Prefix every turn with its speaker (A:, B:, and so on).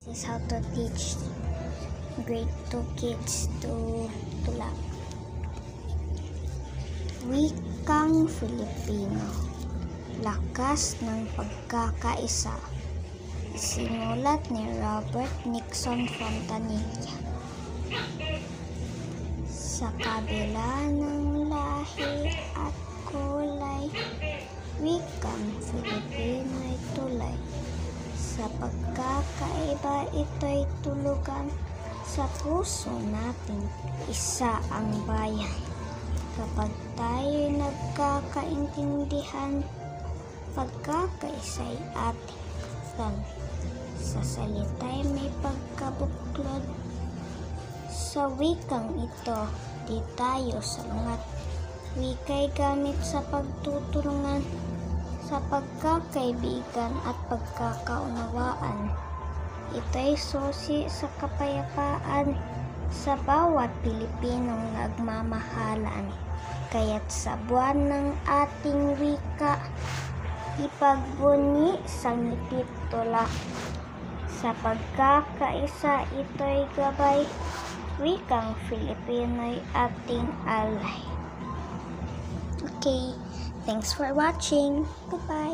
A: This is how to teach grade 2 kids to tulak. Wikang Filipino, lakas ng pagkakaisa. Sinulat ni Robert Nixon Fontanilla. Sa kabila ng lahi at kulay, wikang Filipino ay tulay. Sa pagkakaiba ito'y tulugan, sa puso natin isa ang bayan. Kapag tayo'y nagkakaintindihan, pagkakaisa'y ating katan. Sa salita'y may pagkabuklod, sa wikang ito di tayo sangat. Wika'y gamit sa pagtutulungan, sa pagkakaibigan at pagkakaunawaan. Ito'y susi sa kapayapaan sa bawat Pilipinong nagmamahalan. Kaya't sa buwan ng ating wika, ipagbunyi sa ngipit tulak. Sa pagkakaisa ito'y gabay, wikang Filipino'y ating alay. Okay, thanks for watching. Goodbye.